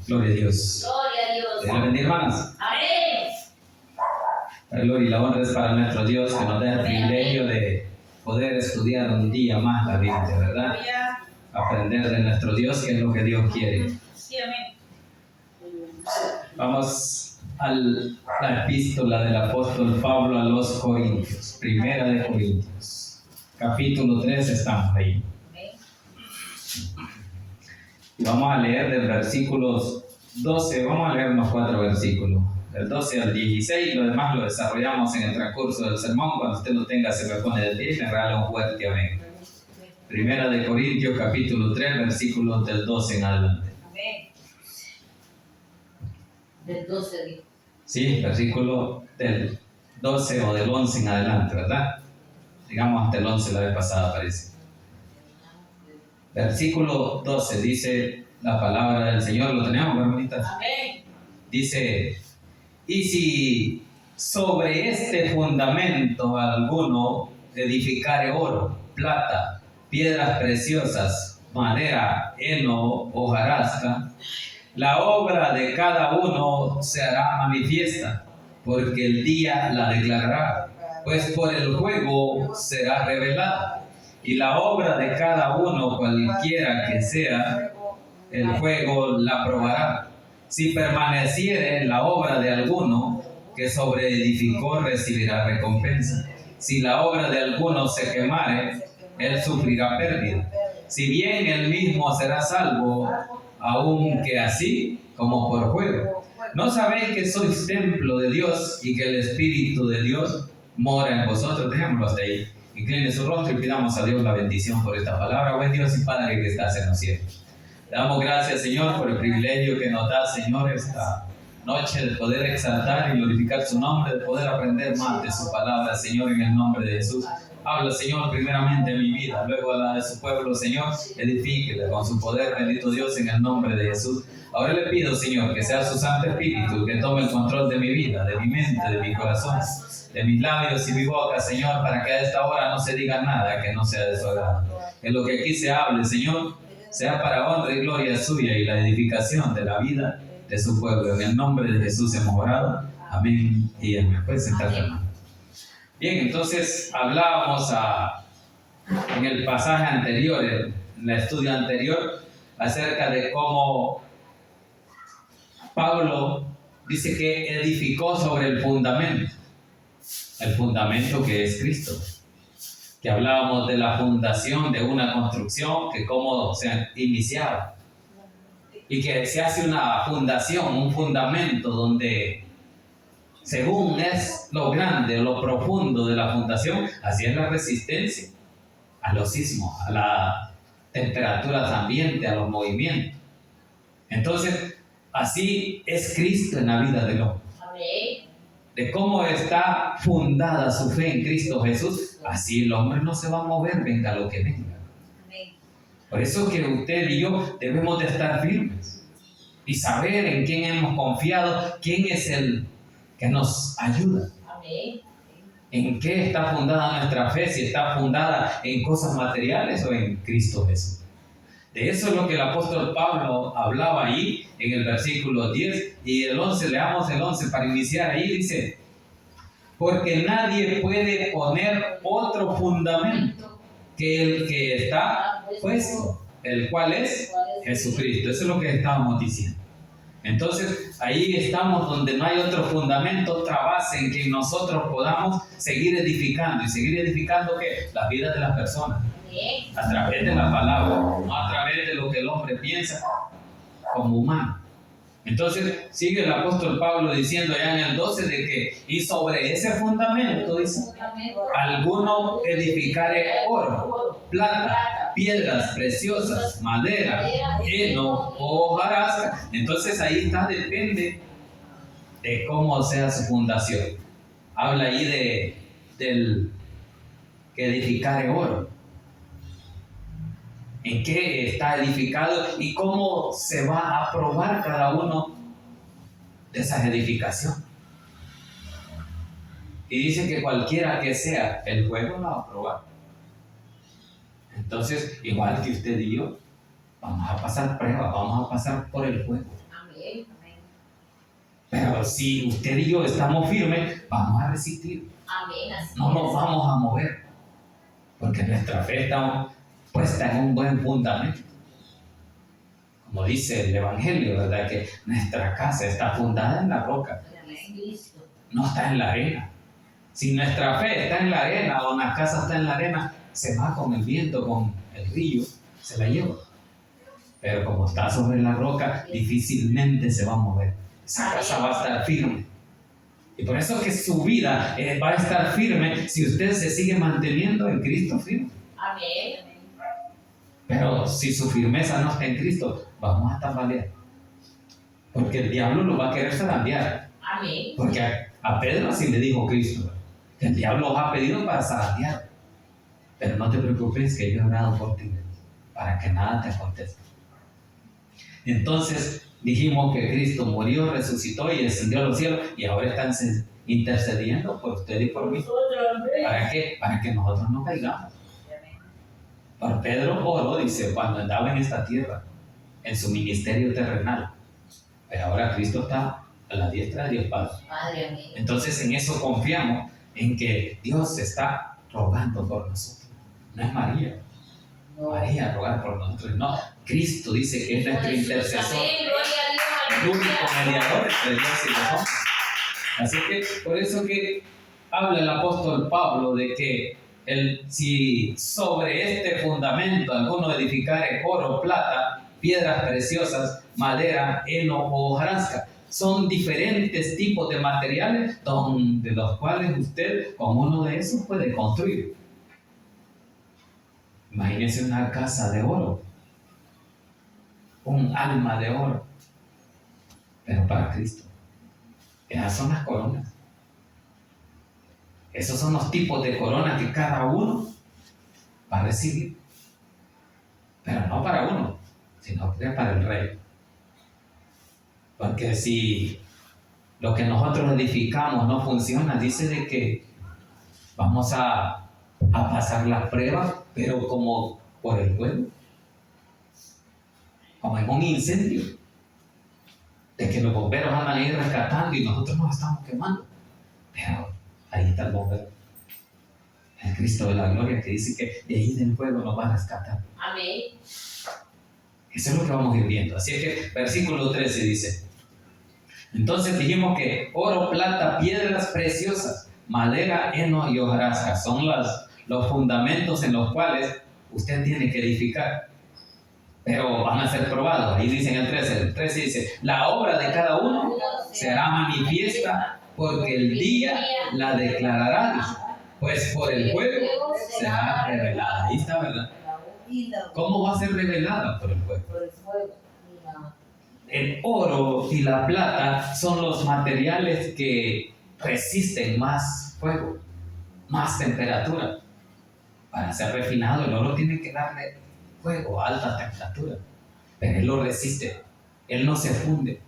Gloria a Dios. Gloria a Dios. Dios les bendiga, hermanas. Amén. La gloria y la honra es para nuestro Dios, que nos da el privilegio de poder estudiar un día más la Biblia, ¿verdad? Aprender de nuestro Dios, que es lo que Dios quiere. Sí, amén. Vamos a la epístola del apóstol Pablo a los Corintios, Primera de Corintios, capítulo 3, estamos ahí. Y vamos a leer del versículo 12, vamos a leer unos 4 versículos, del 12 al 16, lo demás lo desarrollamos en el transcurso del sermón. Cuando usted lo tenga, se me pone de pie y me regala un fuerte amén. Primera de Corintios, capítulo 3, versículos del 12 en adelante. Amén. Del 12. Sí, versículo del 12 o del 11 en adelante, ¿verdad? Digamos hasta el 11 la vez pasada, parece. Versículo 12 dice la palabra del Señor, ¿lo tenemos, hermanitas? Amén. Dice: y si sobre este fundamento alguno edificare oro, plata, piedras preciosas, madera, heno, hojarasca, la obra de cada uno se hará manifiesta, porque el día la declarará, pues por el fuego será revelada, y la obra de cada uno, cualquiera que sea, el fuego la probará. Si permaneciere la obra de alguno que sobreedificó, recibirá recompensa. Si la obra de alguno se quemare, él sufrirá pérdida. Si bien él mismo será salvo, aunque así como por fuego. ¿No sabéis que sois templo de Dios y que el Espíritu de Dios mora en vosotros? Dejémoslo hasta ahí. Incline su rostro y pidamos a Dios la bendición por esta palabra. Buen Dios y Padre que estás en los cielos, le damos gracias, Señor, por el privilegio que nos da, Señor, esta noche de poder exaltar y glorificar su nombre, de poder aprender más de su palabra, Señor, en el nombre de Jesús. Habla, Señor, primeramente en mi vida, luego a la de su pueblo, Señor, edifíquele con su poder, bendito Dios, en el nombre de Jesús. Ahora le pido, Señor, que sea su Santo Espíritu que tome el control de mi vida, de mi mente, de mi corazón, de mis labios y mi boca, Señor, para que a esta hora no se diga nada que no sea de su agrado. Que lo que aquí se hable, Señor, sea para honra y gloria suya y la edificación de la vida de su pueblo. En el nombre de Jesús hemos orado. Amén y amén. Pueden sentarse, hermano. Bien, entonces hablábamos en el pasaje anterior, en el estudio anterior, acerca de cómo Pablo dice que edificó sobre el fundamento que es Cristo. Que hablábamos de la fundación de una construcción, que cómo se iniciaba. Y que se hace una fundación, un fundamento donde, según es lo grande o lo profundo de la fundación, así es la resistencia a los sismos, a las temperaturas ambientes, a los movimientos. Entonces, así es Cristo en la vida del hombre. Amén. De cómo está fundada su fe en Cristo Jesús, así el hombre no se va a mover, venga lo que venga. Amén. Por eso que usted y yo debemos de estar firmes y saber en quién hemos confiado, quién es el que nos ayuda. Amén. ¿En qué está fundada nuestra fe? Si está fundada en cosas materiales o en Cristo Jesús. De eso es lo que el apóstol Pablo hablaba ahí en el versículo 10 y el 11, leamos el 11 para iniciar ahí, dice: porque nadie puede poner otro fundamento que el que está puesto, el cual es Jesucristo. Eso es lo que estábamos diciendo. Entonces, ahí estamos donde no hay otro fundamento, otra base en que nosotros podamos seguir edificando. ¿Y seguir edificando qué? Las vidas de las personas. A través de la palabra, no a través de lo que el hombre piensa como humano. Entonces, sigue el apóstol Pablo diciendo allá en el 12 de que, y sobre ese fundamento, dice, alguno edificare oro, plata, piedras preciosas, madera, heno o hojarasca. Entonces ahí está, depende de cómo sea su fundación. Habla ahí del que edificare oro. En qué está edificado y cómo se va a probar cada uno de esas edificaciones. Y dice que cualquiera que sea el fuego la va a probar. Entonces, igual que usted y yo, vamos a pasar pruebas, vamos a pasar por el fuego. Amén. Amén. Pero si usted y yo estamos firmes, vamos a resistir. Amén. Así No nos es. vamos a mover. Porque nuestra fe está puesta en un buen fundamento. Como dice el Evangelio, ¿verdad? Que nuestra casa está fundada en la roca, En Cristo. no está en la arena. Si nuestra fe está en la arena o una casa está en la arena, se va con el viento, con el río, se la lleva. Pero como está sobre la roca, difícilmente se va a mover. Esa casa va a estar firme. Y por eso que su vida va a estar firme si usted se sigue manteniendo en Cristo firme. Amén. Pero si su firmeza no está en Cristo, vamos a tambalear. Porque el diablo lo va a querer zarandear. Amén. Porque a Pedro así le dijo Cristo, que el diablo os ha pedido para zarandear. Pero no te preocupes que yo he orado por ti, para que nada te acontezca. Entonces dijimos que Cristo murió, resucitó y descendió a los cielos y ahora están intercediendo por usted y por mí. ¿Para qué? Para que nosotros no caigamos. Por Pedro oró, dice, cuando andaba en esta tierra, en su ministerio terrenal. Pero ahora Cristo está a la diestra de Dios Padre. Padre, amén. Entonces en eso confiamos, en que Dios está rogando por nosotros. No es María. No. María rogar por nosotros. No, Cristo dice que es nuestro intercesor. Amén. Gloria a El Dios. único mediador entre Dios y los hombres. Así que por eso que habla el apóstol Pablo de que si sobre este fundamento alguno edificare oro, plata, piedras preciosas, madera, heno o hojarasca, son diferentes tipos de materiales de los cuales usted con uno de esos puede construir. Imagínese una casa de oro, un alma de oro, pero para Cristo. Esas son las coronas. Esos son los tipos de coronas que cada uno va a recibir. Pero no para uno, sino que para el rey. Porque si lo que nosotros edificamos no funciona, dice de que vamos a pasar la prueba, pero como por el fuego. Como en un incendio. De que los bomberos andan ahí rescatando y nosotros nos estamos quemando. Pero ahí está el bombero. El Cristo de la gloria que dice que de ahí del fuego nos va a rescatar. Amén. Eso es lo que vamos a ir viendo. Así es que versículo 13 dice: entonces dijimos que oro, plata, piedras preciosas, madera, heno y hojarasca son los fundamentos en los cuales usted tiene que edificar. Pero van a ser probados. Ahí dice en el 13 dice: la obra de cada uno será manifiesta porque el día la declarará, dice, pues por el fuego será revelada. Ahí está, ¿verdad? ¿Cómo va a ser revelada? Por el fuego. Por el fuego. Mira. El oro y la plata son los materiales que resisten más fuego, más temperatura. Para ser refinado, el oro tiene que darle fuego a alta temperatura, pero él lo resiste, él no se funde,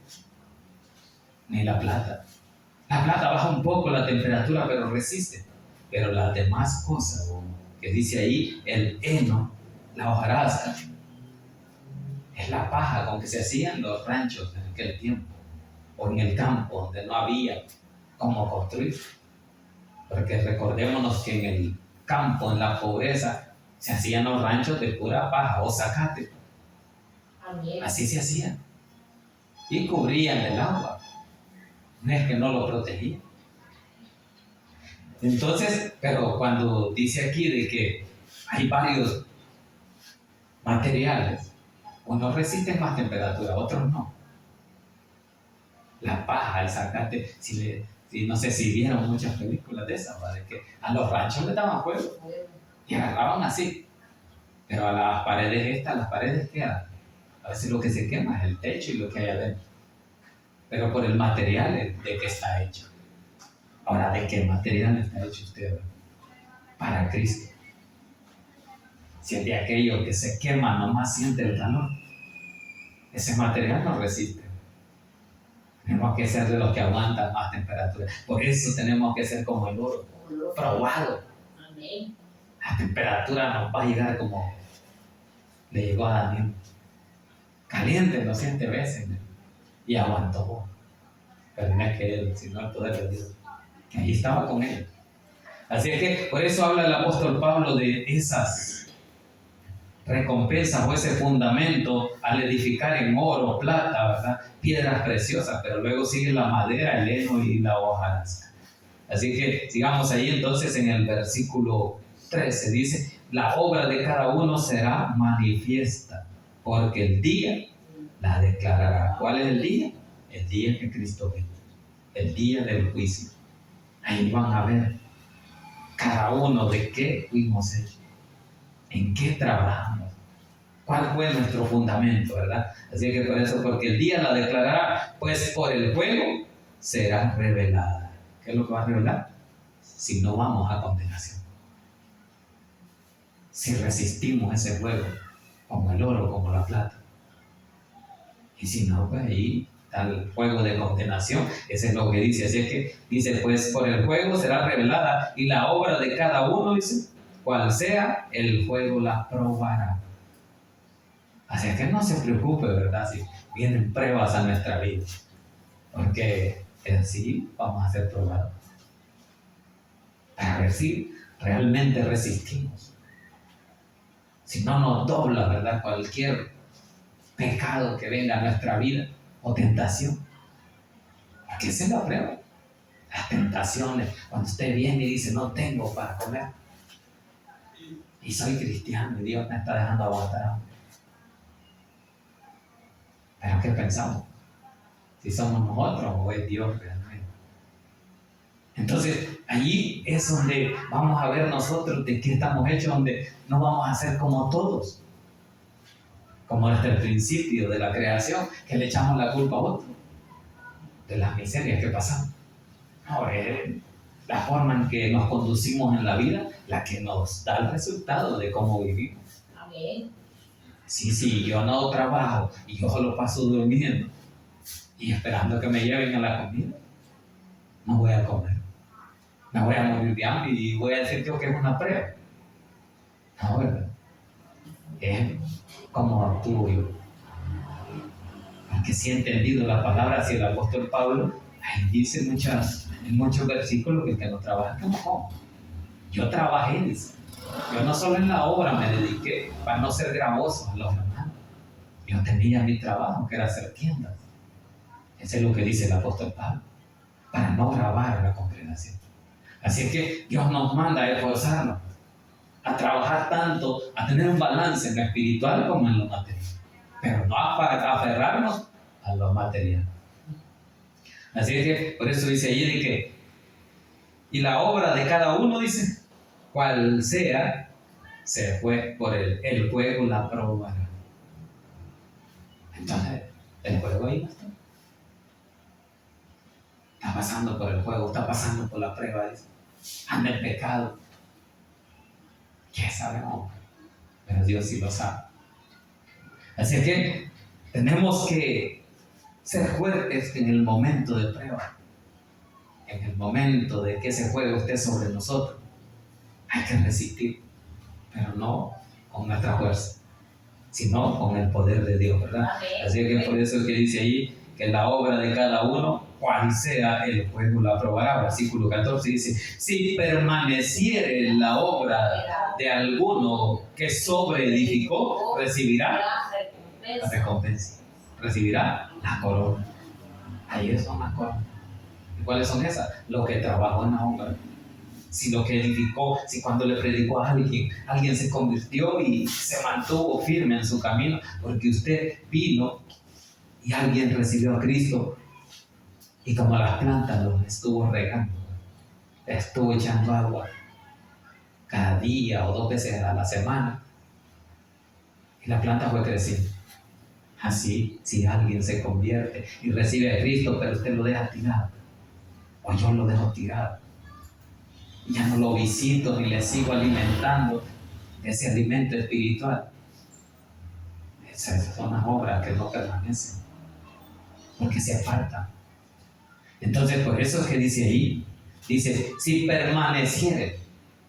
ni la plata. La plata baja un poco la temperatura, pero resiste. Pero las demás cosas que dice ahí, el heno, la hojarasca, es la paja con que se hacían los ranchos en aquel tiempo, o en el campo donde no había cómo construir. Porque recordémonos que en el campo, en la pobreza, se hacían los ranchos de pura paja o zacate. Amén. Así se hacían. Y cubrían del agua. No es que no lo protegían. Entonces, pero cuando dice aquí de que hay varios materiales, unos resisten más temperatura, otros no. La paja, el zacate, no sé si vieron muchas películas de esas, ¿verdad? De que a los ranchos le daban fuego y agarraban así. Pero a las paredes quedan. A veces lo que se quema es el techo y lo que hay adentro. Pero por el material de que está hecho. Ahora, ¿de qué material está hecho usted? Para Cristo. Si es de aquello que se quema, nomás siente el calor. Ese material no resiste. Tenemos que ser de los que aguantan más temperatura. Por eso tenemos que ser como el oro, probado. Amén. La temperatura nos va a llegar como le llegó a Daniel. Caliente, lo siente veces. Y aguantó. Pero no es que él, sino el poder de Dios, que ahí estaba con él. Así es que por eso habla el apóstol Pablo de esas recompensas o ese fundamento al edificar en oro, plata, ¿verdad? Piedras preciosas, pero luego sigue la madera, el heno y la hojarasca. Así que sigamos ahí entonces en el versículo 13, dice, la obra de cada uno será manifiesta, porque el día la declarará. ¿Cuál es el día? El día que Cristo venga, el día del juicio. Ahí van a ver cada uno de qué fuimos hechos, en qué trabajamos, cuál fue nuestro fundamento, ¿verdad? Así que por eso, porque el día la declarará, pues por el fuego será revelada. ¿Qué es lo que va a revelar? Si no vamos a condenación. Si resistimos ese fuego, como el oro, como la plata. Y si no, pues ahí está el fuego de condenación. Ese es lo que dice. Así es que dice, pues por el fuego será revelada y la obra de cada uno, dice, cual sea, el fuego la probará. Así es que no se preocupe, ¿verdad? Si vienen pruebas a nuestra vida. Porque así vamos a ser probados. Para ver si realmente resistimos. Si no nos dobla, ¿verdad? Cualquier pecado que venga a nuestra vida o tentación. Porque esa es la prueba. Las tentaciones, cuando usted viene y dice, no tengo para comer. Y soy cristiano y Dios me está dejando aguantar hambre. Pero ¿qué pensamos? Si somos nosotros o es Dios realmente. Entonces, allí es donde vamos a ver nosotros de qué estamos hechos, donde no vamos a ser como todos. Como desde el principio de la creación, que le echamos la culpa a otro, de las miserias que pasamos. No, es la forma en que nos conducimos en la vida, la que nos da el resultado de cómo vivimos. Amén. Sí, yo no trabajo y yo solo paso durmiendo y esperando que me lleven a la comida, no voy a comer. Me voy a morir de hambre y voy a decir que es una prueba. No, ¿verdad? Es como actúo yo. Porque si he entendido la palabra, si el apóstol Pablo ahí dice en muchos versículos que el que no trabaja, que no come. Yo trabajé, dice. Yo no solo en la obra me dediqué para no ser gravoso a los hermanos. Yo tenía mi trabajo, que era hacer tiendas. Eso es lo que dice el apóstol Pablo, para no gravar a la congregación. Así es que Dios nos manda a esforzarnos, a trabajar tanto, a tener un balance en lo espiritual como en lo material, pero no a aferrarnos a lo material. Así es que por eso dice allí de que, y la obra de cada uno, dice, cual sea, se fue por el fuego la probará. Entonces, el fuego ahí no está. Está pasando por el fuego, está pasando por la prueba, dice. Anda en pecado. ¿Qué sabemos? Pero Dios sí lo sabe. Así que tenemos que ser fuertes en el momento de prueba. En el momento de que ese fuego esté sobre nosotros. Hay que resistir, pero no con nuestra fuerza, sino con el poder de Dios, ¿verdad? Amén. Así que por eso es que dice ahí que la obra de cada uno, cual sea, el fuego la probará. Versículo 14 dice, si permaneciere la obra de alguno que sobreedificó, recibirá la recompensa, recibirá la corona. Ahí son las coronas. ¿Y cuáles son esas? Lo que trabajó en la obra. Si lo que edificó, si cuando le predicó a alguien se convirtió y se mantuvo firme en su camino, porque usted vino y alguien recibió a Cristo y como las plantas los estuvo regando, estuvo echando agua cada día o 2 veces a la semana y la planta fue creciendo. Así, si alguien se convierte y recibe a Cristo, pero usted lo deja tirado, o yo lo dejo tirado, ya no lo visito ni le sigo alimentando ese alimento espiritual, esas son las obras que no permanecen, porque se apartan. Entonces, por eso es que dice ahí, dice, si permaneciere,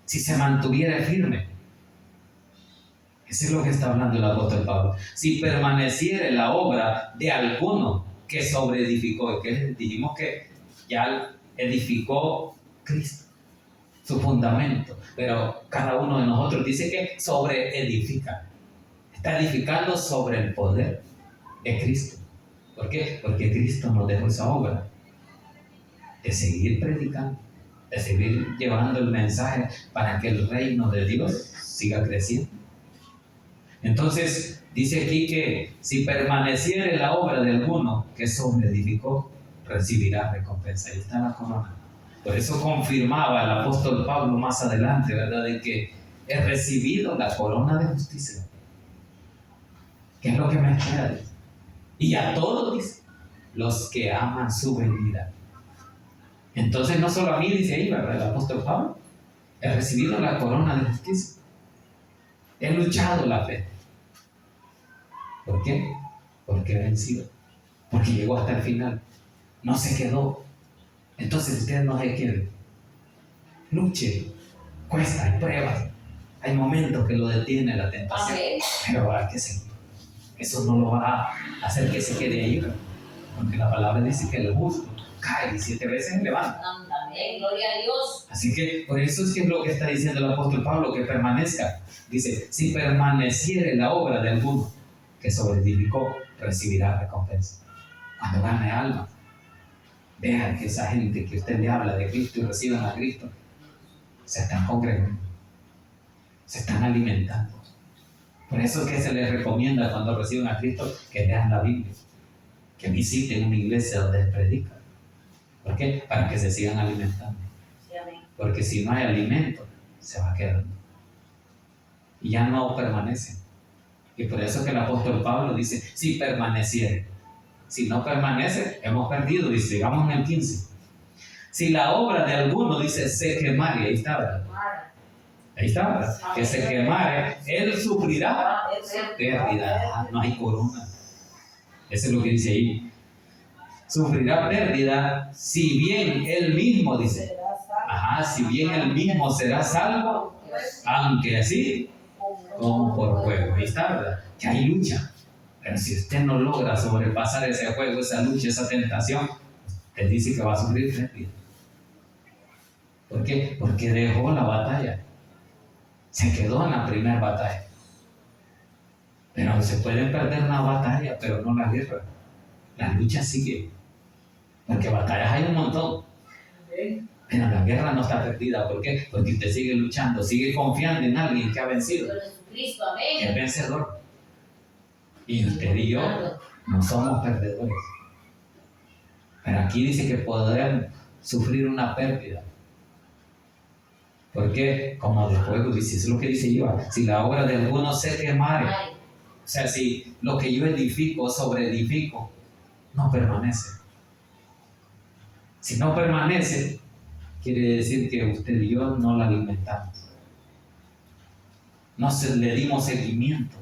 si se mantuviera firme. Eso es lo que está hablando el apóstol Pablo. Si permaneciere la obra de alguno que sobreedificó, que dijimos que ya edificó Cristo, su fundamento, pero cada uno de nosotros dice que sobreedifica. Está edificando sobre el poder de Cristo. ¿Por qué? Porque Cristo nos dejó esa obra de seguir predicando, de seguir llevando el mensaje para que el reino de Dios siga creciendo. Entonces, dice aquí que si permaneciere la obra de alguno que sobreedificó, recibirá recompensa. Ahí está la corona. Por eso confirmaba el apóstol Pablo más adelante, ¿verdad? De que he recibido la corona de justicia. ¿Qué es lo que me espera? Y a todos, dice, los que aman su venida. Entonces, no solo a mí, dice ahí, ¿verdad? El apóstol Pablo, he recibido la corona de justicia. He luchado la fe. ¿Por qué? Porque he vencido. Porque llegó hasta el final. No se quedó. Entonces usted no se quede. Luche. Cuesta, hay pruebas. Hay momentos que lo detiene la tentación. Pero hay que seguir. Eso no lo va a hacer que se quede ahí. Porque la palabra dice que el justo cae y 7 veces se levanta. Amén, gloria a Dios. Así que por eso es que es lo que está diciendo el apóstol Pablo, que permanezca. Dice, si permaneciere la obra de alguno que sobreedificó, recibirá recompensa. Cuando gane alma, vean que esa gente que usted le habla de Cristo y reciban a Cristo, se están congregando, se están alimentando. Por eso es que se les recomienda cuando reciban a Cristo que lean la Biblia, que visiten una iglesia donde predican. ¿Por qué? Para que se sigan alimentando. Sí, amén. Porque si no hay alimento, se va quedando. Y ya no permanece. Y por eso que el apóstol Pablo dice, si permaneciere. Si no permanece, hemos perdido. Dice, digamos en el 15. Si la obra de alguno, dice, se quemare, ahí está, ¿verdad? Ahí está, ¿verdad? Que se quemare, él sufrirá pérdida. No hay corona. Eso es lo que dice ahí. Sufrirá pérdida, si bien él mismo, dice. Si bien él mismo será salvo, aunque así, como por fuego. Ahí está, ¿verdad? Que hay lucha. Pero si usted no logra sobrepasar ese fuego, esa lucha, esa tentación, él dice que va a sufrir pérdida. ¿Por qué? Porque dejó la batalla. Se quedó en la primera batalla. Pero se pueden perder una batalla, pero no la guerra. La lucha sigue. Porque batallas hay un montón. Pero la guerra no está perdida. ¿Por qué? Porque usted sigue luchando, sigue confiando en alguien que ha vencido. Jesucristo, amén. Que es vencedor. Y usted y yo no somos perdedores. Pero aquí dice que podrán sufrir una pérdida. Porque, como de fuego, dice, eso es lo que dice yo. Si la obra de alguno se quemare, o sea, si lo que yo edifico, sobreedifico, no permanece. Si no permanece, quiere decir que usted y yo no la alimentamos. No le dimos seguimiento.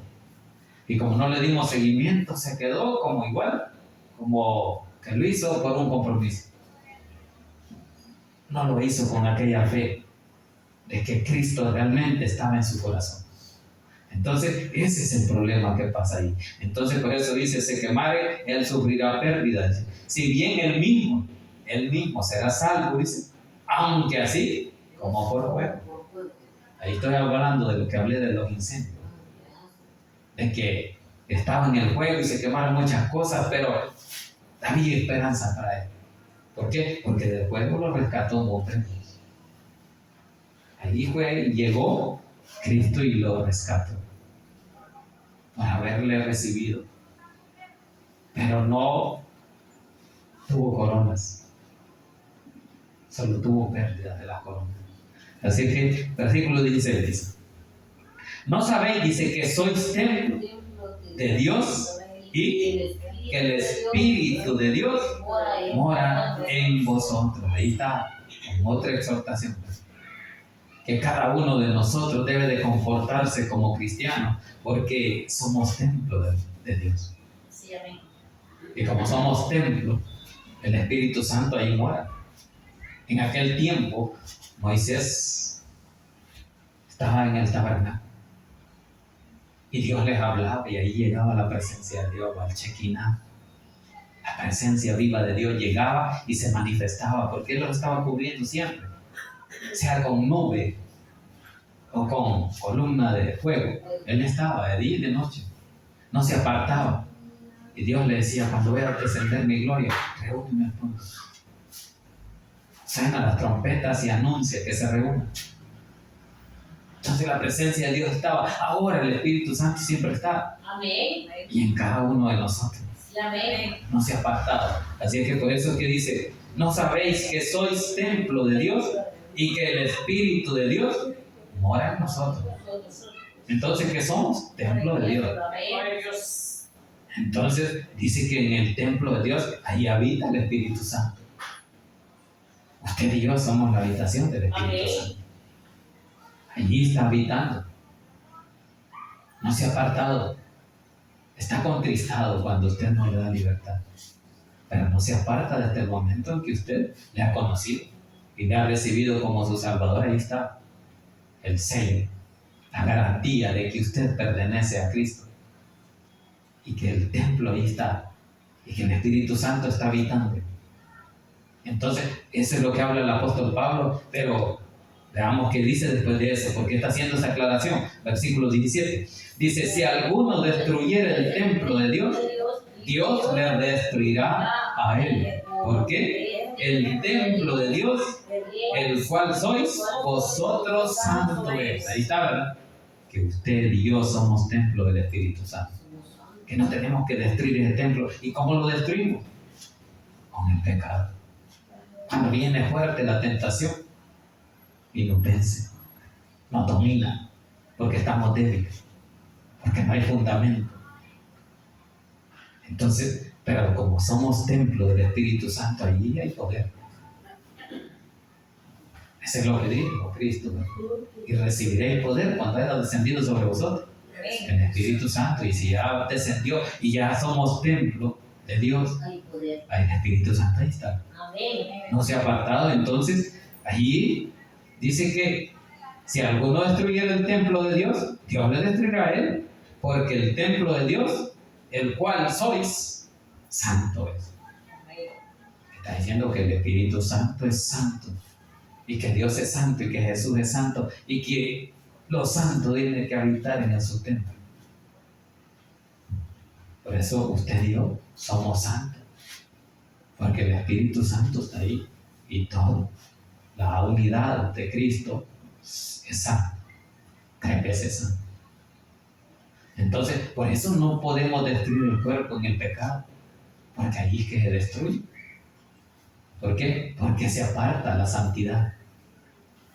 Y como no le dimos seguimiento, se quedó como igual, como que lo hizo por un compromiso. No lo hizo con aquella fe de que Cristo realmente estaba en su corazón. Entonces, ese es el problema que pasa ahí. Entonces, por eso dice, se quemare, él sufrirá pérdida. Si bien él mismo será salvo, dice, aunque así, como por fuego. Ahí estoy hablando de lo que hablé de los incendios. De que estaba en el fuego y se quemaron muchas cosas, pero había esperanza para él. ¿Por qué? Porque del fuego lo rescató un hombre. Ahí llegó Cristo y lo rescató por haberle recibido. Pero no tuvo coronas, solo tuvo pérdidas de las coronas. Así que, versículo 16 dice, ¿no sabéis, dice, que sois templo de Dios y que el Espíritu de Dios mora en vosotros? Ahí está, con otra exhortación. Que cada uno de nosotros debe de comportarse como cristiano, porque somos templo de Dios. Sí, amén. Y como somos templo, el Espíritu Santo ahí mora. En aquel tiempo, Moisés estaba en el tabernáculo y Dios les hablaba y ahí llegaba la presencia de Dios, al Shekinah. La presencia viva de Dios llegaba y se manifestaba porque Él lo estaba cubriendo siempre, sea con nube o con columna de fuego. Él estaba de día y de noche, no se apartaba. Y Dios le decía: cuando veas descender mi gloria, reúneme al pueblo. Suena las trompetas y anuncia que se reúnan. Entonces la presencia de Dios estaba. Ahora el Espíritu Santo siempre está. Amén. Y en cada uno de nosotros. Amén. No se ha apartado. Así que por eso es que dice: ¿no sabéis que sois templo de Dios y que el Espíritu de Dios mora en nosotros? Entonces, ¿qué somos? Templo de Dios. Entonces dice que en el templo de Dios ahí habita el Espíritu Santo. Usted y yo somos la habitación del Espíritu Santo. Allí está habitando. No se ha apartado. Está contristado cuando usted no le da libertad. Pero no se aparta desde el momento en que usted le ha conocido y le ha recibido como su Salvador. Ahí está el sello, la garantía de que usted pertenece a Cristo. Y que el templo ahí está. Y que el Espíritu Santo está habitando. Entonces, eso es lo que habla el apóstol Pablo. Pero veamos qué dice después de eso. Porque está haciendo esa aclaración. Versículo 17. Dice: si alguno destruyera el templo de Dios, Dios le destruirá a él. ¿Por qué? El templo de Dios, el cual sois, vosotros santo es. Ahí está, ¿verdad? Que usted y yo somos templo del Espíritu Santo. Que no tenemos que destruir ese templo. ¿Y cómo lo destruimos? Con el pecado. Cuando viene fuerte la tentación y nos vence, nos domina, porque estamos débiles, porque no hay fundamento. Entonces, pero como somos templo del Espíritu Santo, allí hay poder. Ese es lo que dijo Cristo, ¿no? Y recibiréis poder cuando haya descendido sobre vosotros el Espíritu Santo. Y si ya descendió y ya somos templo de Dios, ahí el Espíritu Santo ahí está. No se ha apartado. Entonces, allí dice que si alguno destruyera el templo de Dios, Dios le destruirá a él, porque el templo de Dios, el cual sois, santo es. Está diciendo que el Espíritu Santo es santo, y que Dios es santo, y que Jesús es santo, y que los santos tienen que habitar en su templo. Por eso usted y yo somos santos, porque el Espíritu Santo está ahí, y todo, la unidad de Cristo es santo, 3 veces santo. Entonces, por eso no podemos destruir el cuerpo en el pecado, porque ahí es que se destruye. ¿Por qué? Porque se aparta la santidad.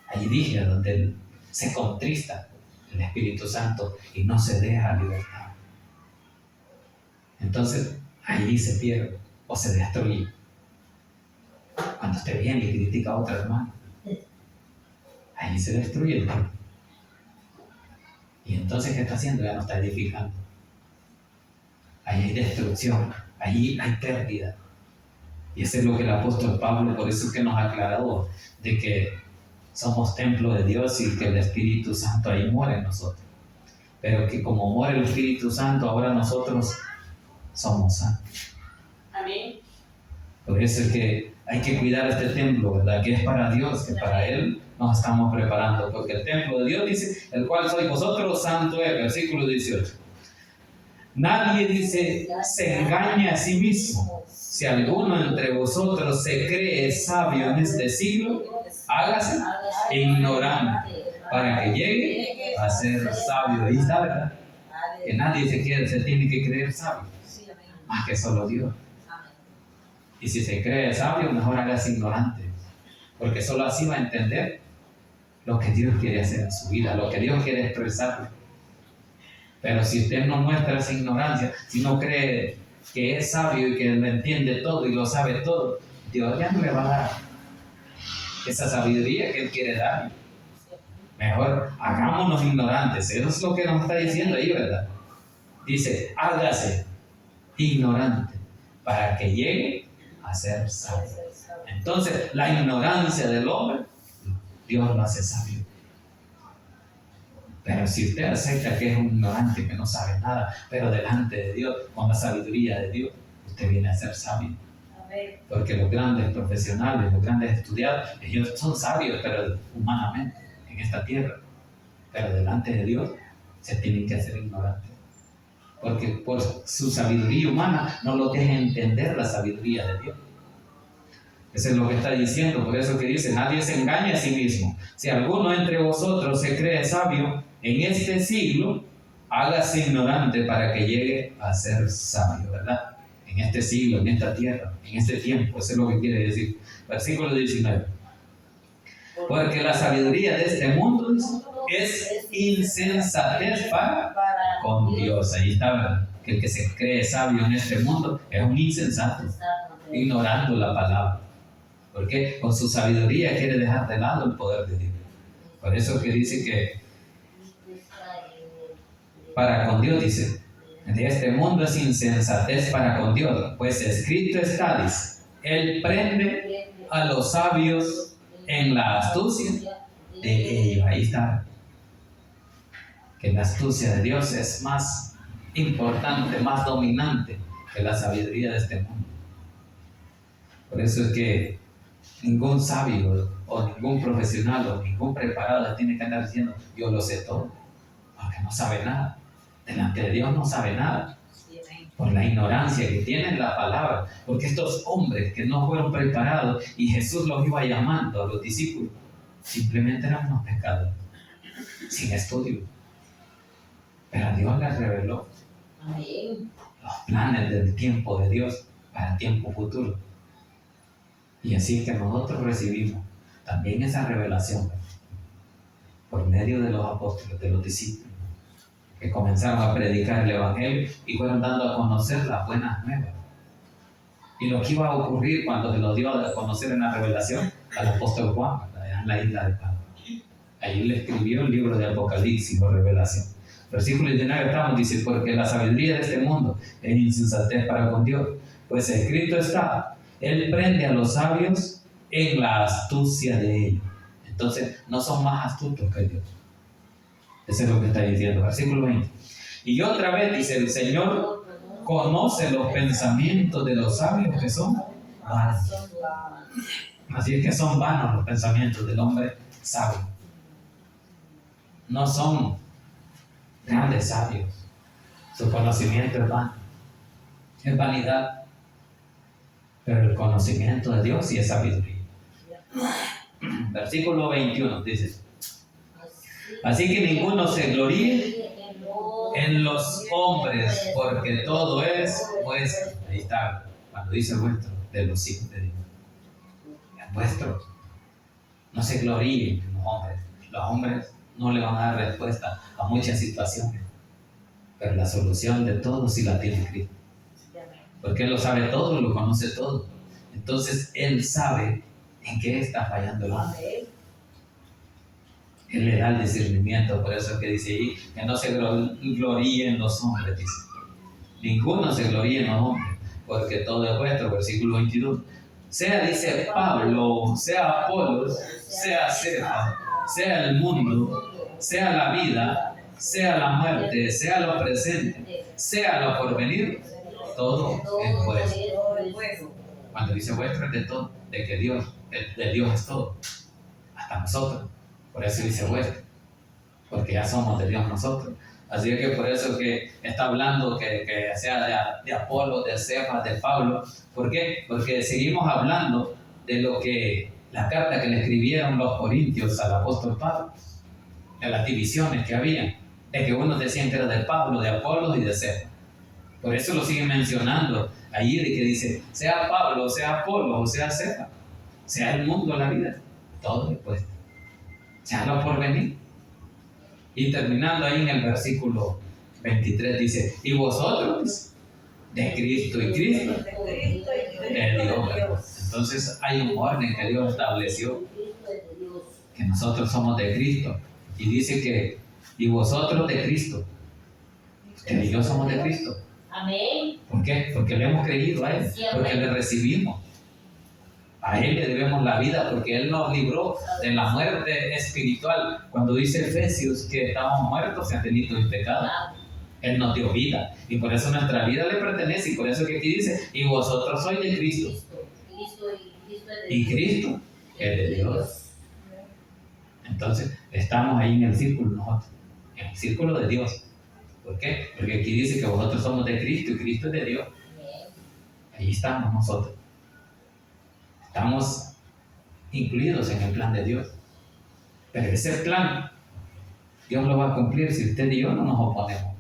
Ahí dije, donde se contrista el Espíritu Santo y no se deja libertad. Entonces, ahí se pierde o se destruye. Cuando usted viene y critica a otra hermana, ahí se destruye el cuerpo. Y entonces, ¿qué está haciendo? Ya no está edificando. Ahí hay destrucción, ahí hay pérdida. Y eso es lo que el apóstol Pablo, por eso es que nos ha aclarado de que somos templo de Dios y que el Espíritu Santo ahí mora en nosotros. Pero que como mora el Espíritu Santo, ahora nosotros somos santos. Amén. Por eso es que hay que cuidar este templo, ¿verdad? Que es para Dios, que para Él nos estamos preparando. Porque el templo de Dios dice, el cual sois vosotros, santo es, versículo 18. Nadie dice, se engaña a sí mismo. Si alguno entre vosotros se cree sabio en este siglo, hágase ignorante, para que llegue a ser sabio. Ahí está, ¿verdad? Que nadie se tiene que creer sabio, más que solo Dios. Y si se cree sabio, mejor hágase ignorante, porque solo así va a entender lo que Dios quiere hacer en su vida, lo que Dios quiere expresarle. Pero si usted no muestra esa ignorancia, si no cree que es sabio y que lo entiende todo y lo sabe todo, Dios ya no le va a dar esa sabiduría que Él quiere dar. Mejor hagámonos ignorantes. Eso es lo que nos está diciendo ahí, ¿verdad? Dice, hágase ignorante para que llegue a ser sabio. Entonces, la ignorancia del hombre, Dios lo hace sabio. Pero si usted acepta que es un ignorante, que no sabe nada, pero delante de Dios, con la sabiduría de Dios, usted viene a ser sabio. Porque los grandes profesionales, los grandes estudiados, ellos son sabios, pero humanamente, en esta tierra. Pero delante de Dios, se tienen que hacer ignorantes. Porque por su sabiduría humana no lo deja entender la sabiduría de Dios. Eso es lo que está diciendo, por eso que dice, nadie se engaña a sí mismo. Si alguno entre vosotros se cree sabio en este siglo, hágase ignorante para que llegue a ser sabio, ¿verdad? En este siglo, en esta tierra, en este tiempo, eso es lo que quiere decir. Versículo 19. Porque la sabiduría de este mundo es insensatez para con Dios. Ahí está, ¿verdad? Que el que se cree sabio en este mundo es un insensato, ignorando la palabra. Porque con su sabiduría quiere dejar de lado el poder de Dios. Por eso que dice que para con Dios, dice, de este mundo es insensatez para con Dios, pues escrito está, dice, Él prende a los sabios en la astucia de ellos. Ahí está. Que la astucia de Dios es más importante, más dominante que la sabiduría de este mundo. Por eso es que ningún sabio o ningún profesional o ningún preparado tiene que andar diciendo yo lo sé todo, porque no sabe nada. Delante de Dios no sabe nada, por la ignorancia que tiene en la palabra. Porque estos hombres que no fueron preparados y Jesús los iba llamando a los discípulos, simplemente eran unos pescadores sin estudio. Pero Dios les reveló los planes del tiempo de Dios para el tiempo futuro. Y así que nosotros recibimos también esa revelación por medio de los apóstoles, de los discípulos, que comenzaron a predicar el Evangelio y fueron dando a conocer las buenas nuevas. Y lo que iba a ocurrir cuando se lo dio a conocer en la revelación al apóstol Juan, en la isla de Patmos. Ahí le escribió el libro de Apocalipsis o Revelación. Versículo 19 estamos, dice, porque la sabiduría de este mundo es insensatez para con Dios. Pues escrito está, Él prende a los sabios en la astucia de ellos. Entonces, no son más astutos que Dios. Eso es lo que está diciendo. Versículo 20. Y otra vez dice, el Señor conoce los pensamientos de los sabios que son vanos. Así es que son vanos los pensamientos del hombre sabio. No son grandes sabios. Su conocimiento es vano. Es vanidad. Pero el conocimiento de Dios sí es sabiduría. Versículo 21 dice, así que ninguno se gloríe en los hombres, porque todo es vuestro. Ahí está, cuando dice vuestro, de los hijos de Dios. Es vuestro. No se gloríen en los hombres. Los hombres no le van a dar respuesta a muchas situaciones, pero la solución de todo sí la tiene Cristo. Porque Él lo sabe todo, lo conoce todo. Entonces Él sabe en qué está fallando el hombre. Él le da el discernimiento, por eso es que dice ahí, que no se gloríen los hombres, dice. Ninguno se gloríe en los hombres, porque todo es vuestro, versículo 22. Sea, dice Pablo, sea Apolos, sea Cefas, sea el mundo, sea la vida, sea la muerte, sea lo presente, sea lo porvenir, todo es vuestro. Cuando dice vuestro es de todo, de que Dios, de Dios es todo, hasta nosotros. Por eso dice vuestro, porque ya somos de Dios nosotros. Así que por eso que está hablando que sea de Apolo, de Cefas, de Pablo. ¿Por qué? Porque seguimos hablando de lo que la carta que le escribieron los corintios al apóstol Pablo, de las divisiones que había, de que unos decían que era de Pablo, de Apolo y de Cefas. Por eso lo siguen mencionando allí, de que dice, sea Pablo, sea Apolo, o sea Cefas, sea el mundo, la vida, todo después, sea lo por venir. Y terminando ahí en el versículo 23 dice, y vosotros de Cristo y Cristo de Dios. Entonces hay un orden que Dios estableció, que nosotros somos de Cristo. Y dice que, y vosotros de Cristo, usted y yo somos de Cristo. Amén. ¿Por qué? Porque le hemos creído a Él, porque le recibimos. A Él le debemos la vida porque Él nos libró de la muerte espiritual. Cuando dice Efesios que estamos muertos en delitos y pecados, Él nos dio vida. Y por eso nuestra vida le pertenece. Y por eso que aquí dice, y vosotros sois de Cristo. Y Cristo es de Dios. Entonces, estamos ahí en el círculo nosotros. En el círculo de Dios. ¿Por qué? Porque aquí dice que vosotros somos de Cristo y Cristo es de Dios. Ahí estamos nosotros. Estamos incluidos en el plan de Dios. Pero ese plan, Dios lo va a cumplir si usted y yo no nos oponemos.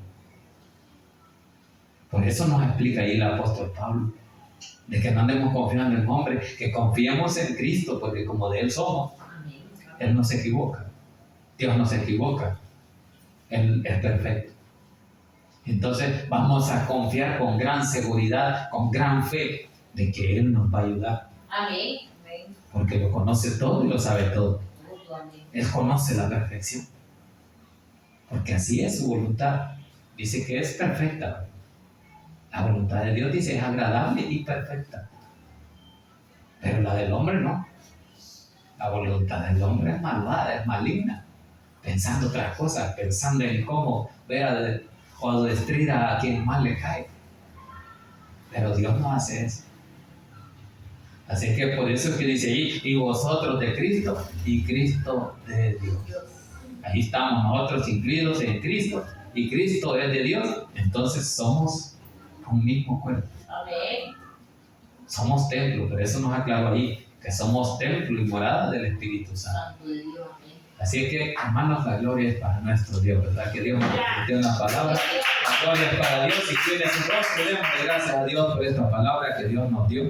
Por eso nos explica ahí el apóstol Pablo, de que no andemos confiando en hombre, que confiemos en Cristo, porque como de Él somos, Él no se equivoca. Dios no se equivoca. Él es perfecto. Entonces vamos a confiar con gran seguridad, con gran fe, de que Él nos va a ayudar. Amén. Porque lo conoce todo y lo sabe todo. Él conoce la perfección. Porque así es su voluntad. Dice que es perfecta. La voluntad de Dios dice es agradable y perfecta. Pero la del hombre no. La voluntad del hombre es malvada, es maligna. Pensando otras cosas, pensando en cómo ver o destruir a quien más le cae. Pero Dios no hace eso. Así que por eso es que dice ahí, y vosotros de Cristo, y Cristo de Dios. Ahí estamos nosotros incluidos en Cristo, y Cristo es de Dios. Entonces somos un mismo cuerpo. Amén. Somos templo, por eso nos aclaró ahí, que somos templo y morada del Espíritu Santo. Así que, hermanos, la gloria es para nuestro Dios, ¿verdad? Que Dios nos dé una palabra. La gloria es para Dios y tiene su rostro. Demos gracias a Dios por esta palabra que Dios nos dio.